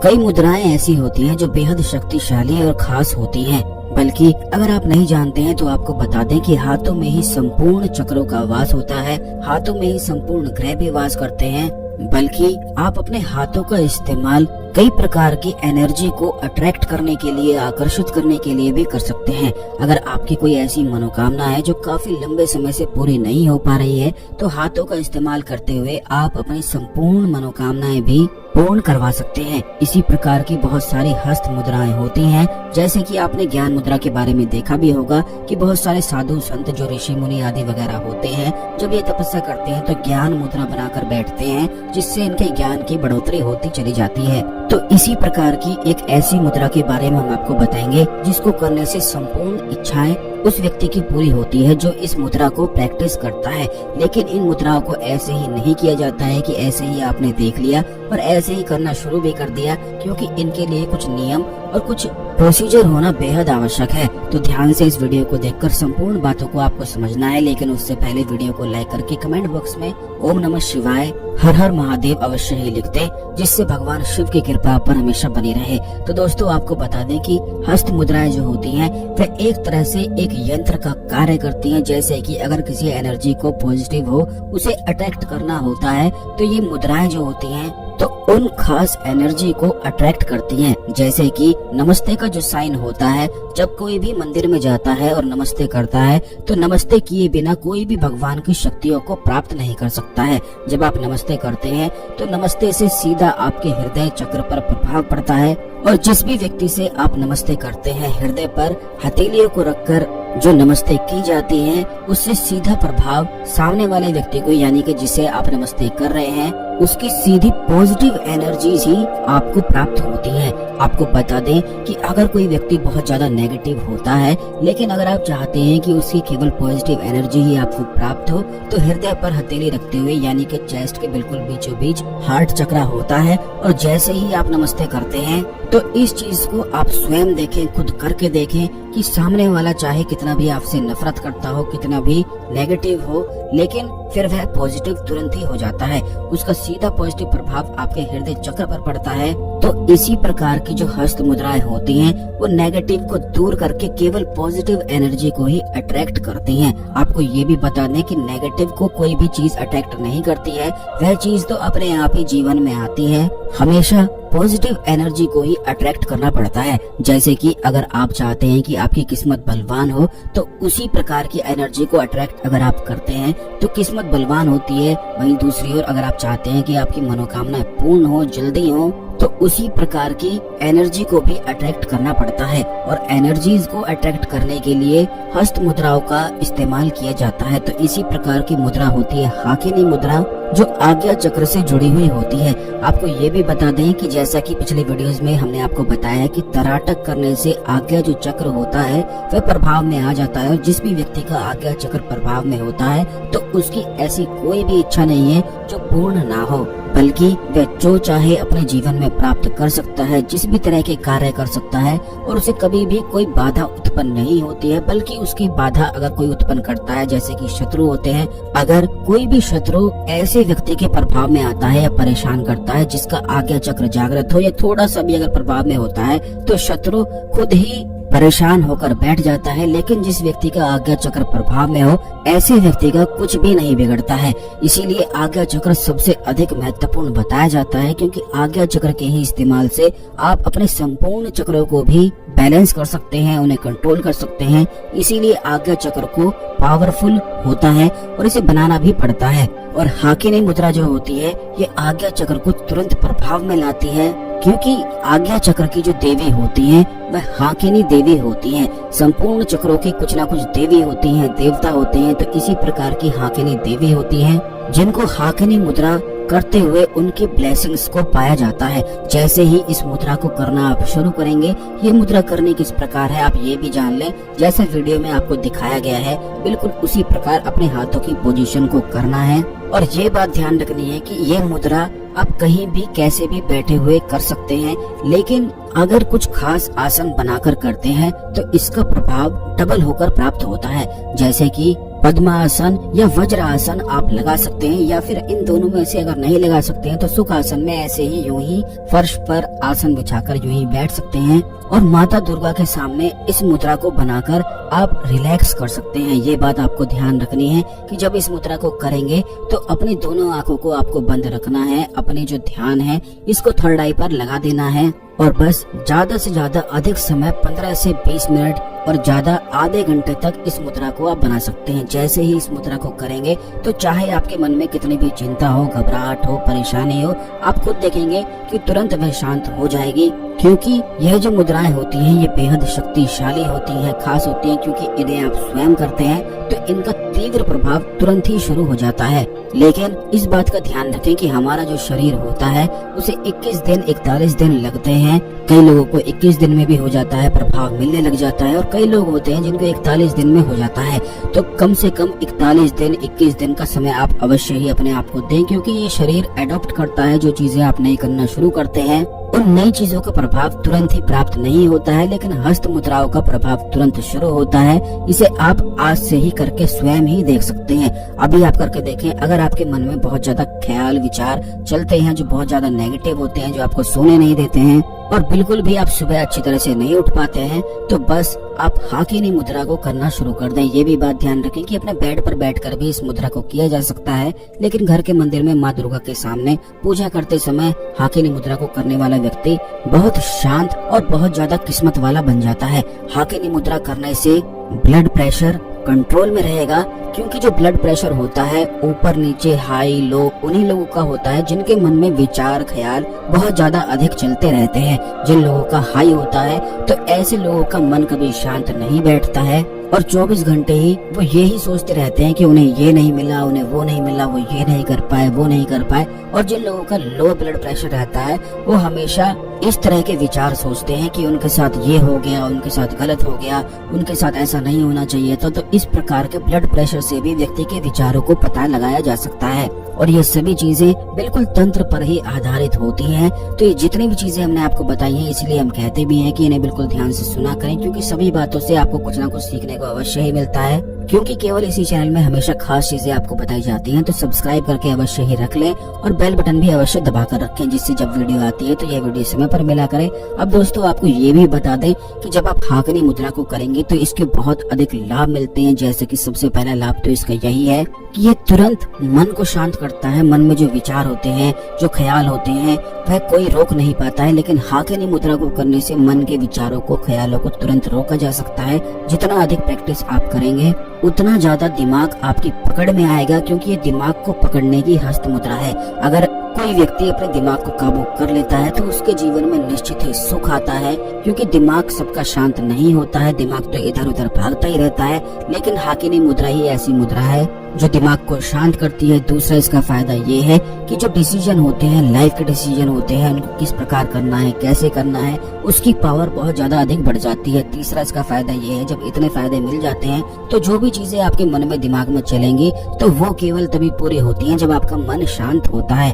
कई मुद्राएं ऐसी होती हैं जो बेहद शक्तिशाली और खास होती हैं। बल्कि अगर आप नहीं जानते हैं तो आपको बता दें कि हाथों में ही संपूर्ण चक्रों का वास होता है, हाथों में ही संपूर्ण ग्रह भी वास करते हैं। बल्कि आप अपने हाथों का इस्तेमाल कई प्रकार की एनर्जी को अट्रैक्ट करने के लिए, आकर्षित करने के लिए भी कर सकते हैं। अगर आपकी कोई ऐसी मनोकामना है जो काफी लंबे समय से पूरी नहीं हो पा रही है, तो हाथों का इस्तेमाल करते हुए आप अपनी संपूर्ण मनोकामनाएं भी पूर्ण करवा सकते हैं। इसी प्रकार की बहुत सारी हस्त मुद्राएं होती हैं, जैसे कि आपने ज्ञान मुद्रा के बारे में देखा भी होगा कि बहुत सारे साधु संत जो ऋषि मुनि आदि वगैरह होते हैं, जब ये तपस्या करते हैं तो ज्ञान मुद्रा बनाकर बैठते हैं, जिससे इनके ज्ञान की बढ़ोतरी होती चली जाती है। तो इसी प्रकार की एक ऐसी मुद्रा के बारे में हम आपको बताएंगे जिसको करने से संपूर्ण इच्छाएं उस व्यक्ति की पूरी होती है जो इस मुद्रा को प्रैक्टिस करता है। लेकिन इन मुद्राओं को ऐसे ही नहीं किया जाता है कि ऐसे ही आपने देख लिया और ऐसे ही करना शुरू भी कर दिया, क्योंकि इनके लिए कुछ नियम और कुछ प्रोसीजर होना बेहद आवश्यक है। तो ध्यान से इस वीडियो को देखकर संपूर्ण बातों को आपको समझना है। लेकिन उससे पहले वीडियो को लाइक करके कमेंट बॉक्स में ओम नमः शिवाय, हर हर महादेव अवश्य ही लिख दे, जिससे भगवान शिव की कृपा आप पर हमेशा बनी रहे। तो दोस्तों, आपको बता दें कि हस्त मुद्राएं जो होती हैं वह एक तरह से एक यंत्र का कार्य करती हैं। जैसे कि अगर किसी एनर्जी को पॉजिटिव हो, उसे अट्रैक्ट करना होता है, तो ये मुद्राएं जो होती हैं तो उन खास एनर्जी को अट्रैक्ट करती हैं। जैसे कि नमस्ते का जो साइन होता है, जब कोई भी मंदिर में जाता है और नमस्ते करता है, तो नमस्ते किए बिना कोई भी भगवान की शक्तियों को प्राप्त नहीं कर सकता है। जब आप नमस्ते करते हैं तो नमस्ते से सीधा आपके हृदय चक्र पर प्रभाव पड़ता है, और जिस भी व्यक्ति से आप नमस्ते करते हैं, हृदय पर हथेलियों को रखकर जो नमस्ते की जाती है, उससे सीधा प्रभाव सामने वाले व्यक्ति को, यानी कि जिसे आप नमस्ते कर रहे हैं, उसकी सीधी पॉजिटिव एनर्जीज ही आपको प्राप्त होती हैं। आपको बता दें कि अगर कोई व्यक्ति बहुत ज्यादा नेगेटिव होता है, लेकिन अगर आप चाहते हैं कि उसकी केवल पॉजिटिव एनर्जी ही आपको प्राप्त हो, तो हृदय पर हथेली रखते हुए, यानी कि चेस्ट के बिल्कुल बीचों बीच हार्ट चक्र होता है, और जैसे ही आप नमस्ते करते हैं तो इस चीज को आप स्वयं देखें, खुद करके देखें कि सामने वाला चाहे कितना भी आपसे नफरत करता हो, कितना भी नेगेटिव हो, लेकिन फिर वह पॉजिटिव तुरंत ही हो जाता है। उसका सीधा पॉजिटिव प्रभाव आपके हृदय चक्र पर पड़ता है। तो इसी प्रकार की जो हस्त मुद्राएं होती हैं, वो नेगेटिव को दूर करके केवल पॉजिटिव एनर्जी को ही अट्रैक्ट करती हैं। आपको ये भी बता दें कि नेगेटिव को कोई भी चीज अट्रैक्ट नहीं करती है, वह चीज तो अपने आप ही जीवन में आती है। हमेशा पॉजिटिव एनर्जी को ही अट्रैक्ट करना पड़ता है। जैसे कि अगर आप चाहते हैं कि आपकी किस्मत बलवान हो, तो उसी प्रकार की एनर्जी को अट्रैक्ट अगर आप करते हैं तो किस्मत बलवान होती है। वहीं दूसरी ओर अगर आप चाहते हैं कि आपकी मनोकामनाएं पूर्ण हो, जल्दी हो, तो उसी प्रकार की एनर्जी को भी अट्रैक्ट करना पड़ता है। और एनर्जीज को अट्रैक्ट करने के लिए हस्त मुद्राओं का इस्तेमाल किया जाता है। तो इसी प्रकार की मुद्रा होती है हाकिनी मुद्रा, जो आज्ञा चक्र से जुड़ी हुई होती है। आपको ये भी बता दें कि जैसा कि पिछले वीडियोस में हमने आपको बताया कि तराटक करने से आज्ञा जो चक्र होता है वह प्रभाव में आ जाता है, और जिस भी व्यक्ति का आज्ञा चक्र प्रभाव में होता है तो उसकी ऐसी कोई भी इच्छा नहीं है जो पूर्ण ना हो, बल्कि वह जो चाहे अपने जीवन में प्राप्त कर सकता है, जिस भी तरह के कार्य कर सकता है, और उसे कभी भी कोई बाधा उत्पन्न नहीं होती है। बल्कि उसकी बाधा अगर कोई उत्पन्न करता है, जैसे कि शत्रु होते हैं, अगर कोई भी शत्रु ऐसे व्यक्ति के प्रभाव में आता है या परेशान करता है जिसका आज्ञा चक्र जागृत हो या थोड़ा सा भी अगर प्रभाव में होता है, तो शत्रु खुद ही परेशान होकर बैठ जाता है। लेकिन जिस व्यक्ति का आज्ञा चक्र प्रभाव में हो, ऐसे व्यक्ति का कुछ भी नहीं बिगड़ता है। इसीलिए आज्ञा चक्र सबसे अधिक महत्वपूर्ण बताया जाता है, क्योंकि आज्ञा चक्र के ही इस्तेमाल से आप अपने संपूर्ण चक्रों को भी बैलेंस कर सकते हैं, उन्हें कंट्रोल कर सकते हैं। इसीलिए आज्ञा चक्र को पावरफुल होता है और इसे बनाना भी पड़ता है। और हाकिनी मुद्रा जो होती है, ये आज्ञा चक्र को तुरंत प्रभाव में लाती है, क्योंकि आज्ञा चक्र की जो देवी होती हैं वह हाकिनी देवी होती हैं। संपूर्ण चक्रों की कुछ ना कुछ देवी होती हैं, देवता होते हैं। तो इसी प्रकार की हाकिनी देवी होती हैं, जिनको हाकिनी मुद्रा करते हुए उनकी ब्लेसिंग्स को पाया जाता है। जैसे ही इस मुद्रा को करना आप शुरू करेंगे, ये मुद्रा करने किस प्रकार है आप ये भी जान लें। जैसे वीडियो में आपको दिखाया गया है, बिल्कुल उसी प्रकार अपने हाथों की पोजीशन को करना है। और ये बात ध्यान रखनी है कि ये मुद्रा आप कहीं भी कैसे भी बैठे हुए कर सकते हैं, लेकिन अगर कुछ खास आसन बनाकर करते हैं तो इसका प्रभाव डबल होकर प्राप्त होता है। जैसे कि पद्मासन या वज्रासन आप लगा सकते हैं, या फिर इन दोनों में से अगर नहीं लगा सकते हैं तो सुखासन में ऐसे ही यूं ही फर्श पर आसन बिछाकर यूं ही बैठ सकते हैं और माता दुर्गा के सामने इस मुद्रा को बनाकर आप रिलैक्स कर सकते हैं। ये बात आपको ध्यान रखनी है कि जब इस मुद्रा को करेंगे तो अपनी दोनों आंखों को आपको बंद रखना है, अपने जो ध्यान है इसको थर्ड आई पर लगा देना है और बस ज्यादा से ज्यादा अधिक समय 15 से 20 मिनट और ज्यादा आधे घंटे तक इस मुद्रा को आप बना सकते हैं। जैसे ही इस मुद्रा को करेंगे तो चाहे आपके मन में कितनी भी चिंता हो, घबराहट हो, परेशानी हो, आप खुद देखेंगे कि तुरंत वह शांत हो जाएगी, क्योंकि यह जो मुद्राएं होती हैं ये बेहद शक्तिशाली होती हैं, खास होती हैं, क्योंकि इन्हें आप स्वयं करते हैं तो इनका तीव्र प्रभाव तुरंत ही शुरू हो जाता है। लेकिन इस बात का ध्यान रखें कि हमारा जो शरीर होता है उसे 21 दिन 41 दिन लगते हैं। कई लोगों को 21 दिन में भी हो जाता है, प्रभाव मिलने लग जाता है, और कई लोग होते हैं जिनको 41 दिन में हो जाता है। तो कम से कम 41 दिन 21 दिन का समय आप अवश्य ही अपने आप को दें, क्योंकि ये शरीर एडॉप्ट करता है। जो चीजें आप नहीं करना शुरू करते हैं उन नई चीजों का प्रभाव तुरंत ही प्राप्त नहीं होता है, लेकिन हस्त मुद्राओं का प्रभाव तुरंत शुरू होता है। इसे आप आज से ही करके स्वयं ही देख सकते हैं। अभी आप करके देखें, अगर आपके मन में बहुत ज्यादा ख्याल विचार चलते हैं जो बहुत ज्यादा नेगेटिव होते हैं, जो आपको सोने नहीं देते हैं और बिल्कुल भी आप सुबह अच्छी तरह से नहीं उठ पाते हैं, तो बस आप हाकिनी मुद्रा को करना शुरू कर दें। ये भी बात ध्यान रखें कि अपने बेड पर बैठकर भी इस मुद्रा को किया जा सकता है, लेकिन घर के मंदिर में माँ दुर्गा के सामने पूजा करते समय हाकिनी मुद्रा को करने वाला व्यक्ति बहुत शांत और बहुत ज्यादा किस्मत वाला बन जाता है। हाकिनी मुद्रा करने से ब्लड प्रेशर कंट्रोल में रहेगा, क्योंकि जो ब्लड प्रेशर होता है ऊपर नीचे हाई लो उन्हीं लोगों का होता है जिनके मन में विचार ख्याल बहुत ज्यादा अधिक चलते रहते हैं। जिन लोगों का हाई होता है तो ऐसे लोगों का मन कभी शांत नहीं बैठता है और 24 घंटे ही वो यही सोचते रहते हैं कि उन्हें ये नहीं मिला, उन्हें वो नहीं मिला, वो ये नहीं कर पाए, वो नहीं कर पाए। और जिन लोगों का लो ब्लड प्रेशर रहता है वो हमेशा इस तरह के विचार सोचते हैं कि उनके साथ ये हो गया, उनके साथ गलत हो गया, उनके साथ ऐसा नहीं होना चाहिए था। तो इस प्रकार के ब्लड प्रेशर से भी व्यक्ति के विचारों को पता लगाया जा सकता है, और ये सभी चीजें बिल्कुल तंत्र पर ही आधारित होती हैं। तो ये जितनी भी चीजें हमने आपको बताई हैं, इसलिए हम कहते भी हैं कि इन्हें बिल्कुल ध्यान से सुना करें, क्योंकि सभी बातों से आपको कुछ ना कुछ सीखने को अवश्य ही मिलता है। क्योंकि केवल इसी चैनल में हमेशा खास चीजें आपको बताई जाती हैं, तो सब्सक्राइब करके अवश्य ही रख लें और बेल बटन भी अवश्य दबा कर रखें, जिससे जब वीडियो आती है तो ये वीडियो समय पर मिला करें। अब दोस्तों आपको ये भी बता दें कि जब आप हाकिनी मुद्रा को करेंगे तो इसके बहुत अधिक लाभ मिलते हैं। जैसे कि सबसे पहला लाभ तो इसका यही है कि ये तुरंत मन को शांत करता है। मन में जो विचार होते हैं, जो ख्याल होते हैं, वह कोई रोक नहीं पाता है, लेकिन हाकिनी मुद्रा को करने से मन के विचारों को, ख्यालों को तुरंत रोका जा सकता है। जितना अधिक प्रैक्टिस आप करेंगे उतना ज्यादा दिमाग आपकी पकड़ में आएगा, क्योंकि ये दिमाग को पकड़ने की हस्त मुद्रा है। अगर कोई व्यक्ति अपने दिमाग को काबू कर लेता है तो उसके जीवन में निश्चित ही सुख आता है, क्योंकि दिमाग सबका शांत नहीं होता है, दिमाग तो इधर उधर भागता ही रहता है। लेकिन हाकिनी मुद्रा ही ऐसी मुद्रा है जो दिमाग को शांत करती है। दूसरा इसका फायदा ये है कि जो डिसीजन होते हैं, लाइफ के डिसीजन होते हैं, उनको किस प्रकार करना है, कैसे करना है, उसकी पावर बहुत ज्यादा अधिक बढ़ जाती है। तीसरा इसका फायदा ये है, जब इतने फायदे मिल जाते हैं तो जो भी चीजें आपके मन में दिमाग में चलेंगी तो वो केवल तभी पूरी होती हैं जब आपका मन शांत होता है।